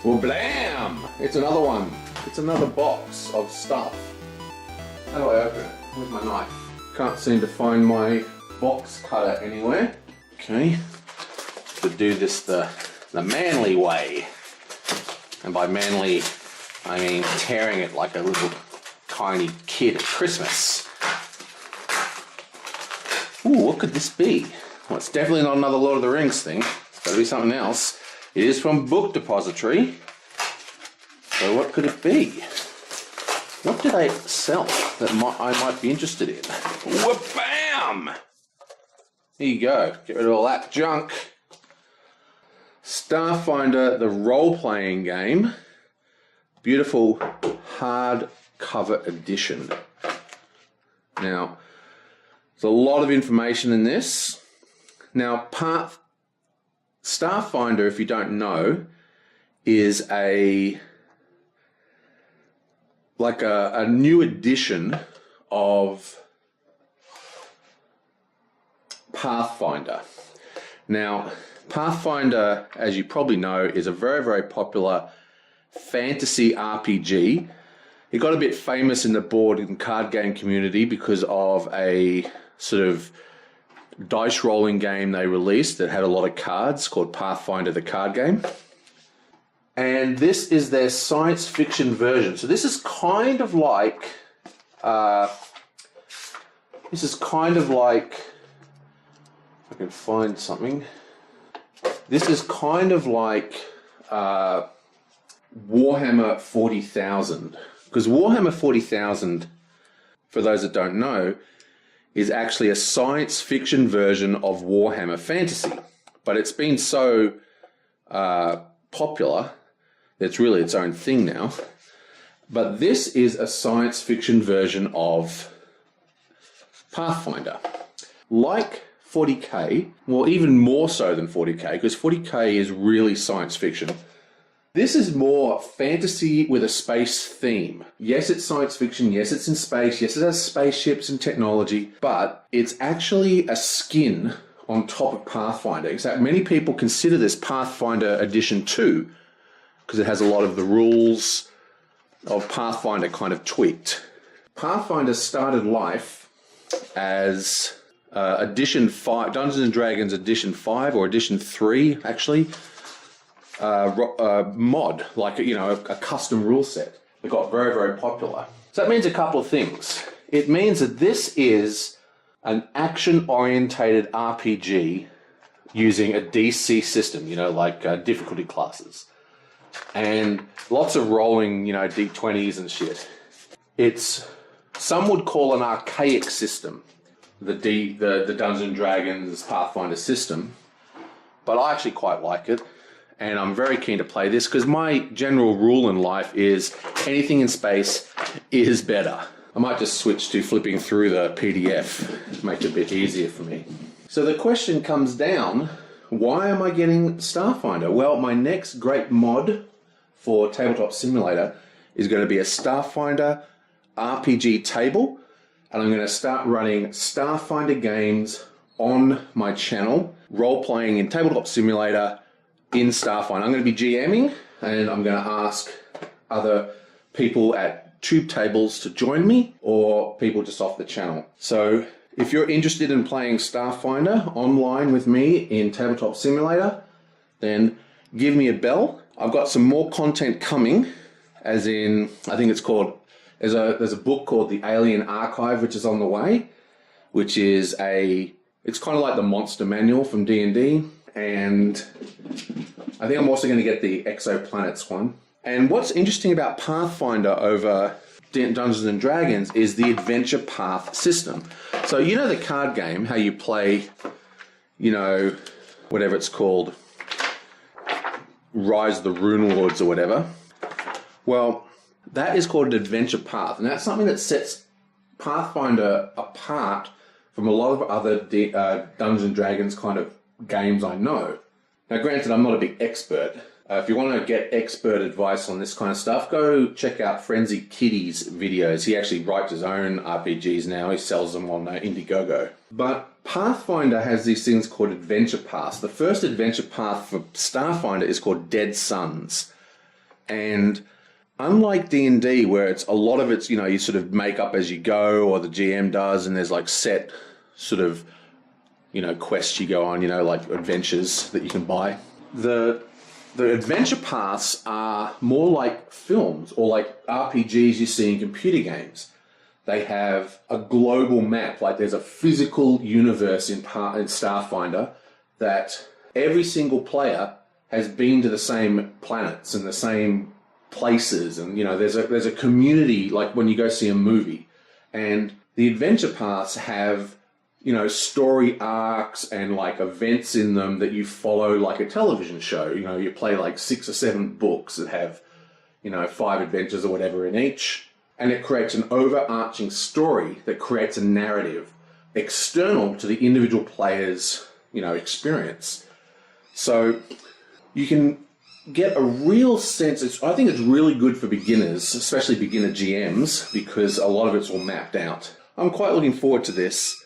Well, blam! It's another one. It's another box of stuff. How do I open it? Where's my knife? Can't seem to find my box cutter anywhere. Okay. To do this the manly way. And by manly, I mean tearing it like a little tiny kid at Christmas. Ooh, what could this be? Well, it's definitely not another Lord of the Rings thing. It's got to be something else. It is from Book Depository. So what could it be? What do they sell that I might be interested in? Wha-bam! Here you go. Get rid of all that junk. Starfinder, the role-playing game. Beautiful hardcover edition. Now, there's a lot of information in this. Now, Starfinder, if you don't know, is a new edition of Pathfinder. Now, Pathfinder, as you probably know, is a very, very popular fantasy RPG. It got a bit famous in the board and card game community because of a sort of dice rolling game they released that had a lot of cards called Pathfinder the card game. And this is their science fiction version. So this is kind of like if I can find something. This is kind of like Warhammer 40,000. Because Warhammer 40,000, for those that don't know, is actually a science fiction version of Warhammer Fantasy. But it's been so popular that it's really its own thing now. But this is a science fiction version of Pathfinder. Like 40K, well, even more so than 40K, because 40K is really science fiction. This is more fantasy with a space theme. Yes, it's science fiction. Yes, it's in space. Yes, it has spaceships and technology, but it's actually a skin on top of Pathfinder. In fact, many people consider this Pathfinder Edition 2 because it has a lot of the rules of Pathfinder kind of tweaked. Pathfinder started life as Edition 5, Dungeons & Dragons Edition 5 or Edition 3, actually. Mod, like, you know, a custom rule set that got very, very popular. So that means a couple of things. It means that this is an action-orientated RPG using a DC system, you know, like difficulty classes. And lots of rolling, you know, D20s and shit. It's, some would call an archaic system, the Dungeons & Dragons Pathfinder system, but I actually quite like it. And I'm very keen to play this because my general rule in life is anything in space is better. I might just switch to flipping through the PDF, make it a bit easier for me. So the question comes down, why am I getting Starfinder? Well, my next great mod for Tabletop Simulator is going to be a Starfinder RPG table, and I'm going to start running Starfinder games on my channel, role-playing in Tabletop Simulator in Starfinder. I'm going to be GMing, and I'm going to ask other people at Tube Tables to join me, or people just off the channel. So if you're interested in playing Starfinder online with me in Tabletop Simulator, then give me a bell. I've got some more content coming, as in, I think it's called, there's a book called The Alien Archive, which is on the way, which is it's kind of like the Monster Manual from D&D, and I think I'm also going to get the Exoplanets one. And what's interesting about Pathfinder over Dungeons & Dragons is the adventure path system. So you know the card game, how you play, you know, whatever it's called, Rise of the Rune Lords or whatever. Well, that is called an adventure path. And that's something that sets Pathfinder apart from a lot of other Dungeons & Dragons kind of games I know. Now, granted, I'm not a big expert. If you want to get expert advice on this kind of stuff, go check out Frenzy Kitty's videos. He actually writes his own RPGs now. He sells them on Indiegogo. But Pathfinder has these things called adventure paths. The first adventure path for Starfinder is called Dead Suns. And unlike D&D, where it's a lot of it's, you know, you sort of make up as you go, or the GM does, and there's like set sort of, you know, quests you go on, you know, like adventures that you can buy. The adventure paths are more like films or like RPGs you see in computer games. They have a global map, like there's a physical universe in Starfinder that every single player has been to the same planets and the same places, and you know there's a community, like when you go see a movie. And the adventure paths have, you know, story arcs and like events in them that you follow like a television show. You know, you play like 6 or 7 books that have, you know, 5 adventures or whatever in each, and it creates an overarching story that creates a narrative external to the individual player's, you know, experience. So you can get a real sense. I think it's really good for beginners, especially beginner GMs, because a lot of it's all mapped out. I'm quite looking forward to this.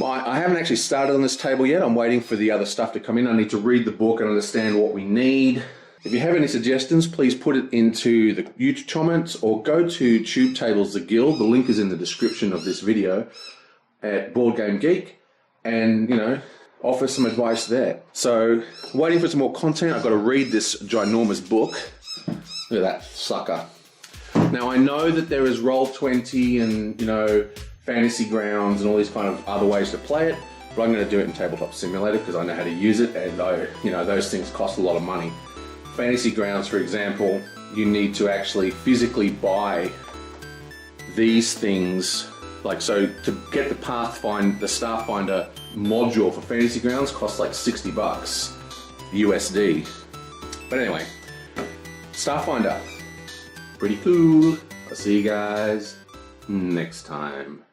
I haven't actually started on this table yet. I'm waiting for the other stuff to come in. I need to read the book and understand what we need. If you have any suggestions, please put it into the YouTube comments or go to Tube Tables The Guild. The link is in the description of this video at Board Game Geek, and, you know, offer some advice there. So, waiting for some more content. I've got to read this ginormous book. Look at that sucker. Now, I know that there is Roll20 and, you know, Fantasy Grounds and all these kind of other ways to play it, but I'm going to do it in Tabletop Simulator because I know how to use it, and you know, those things cost a lot of money. Fantasy Grounds, for example, you need to actually physically buy these things. Like, so to get the Starfinder module for Fantasy Grounds costs like $60 USD. But anyway, Starfinder, pretty cool. I'll see you guys next time.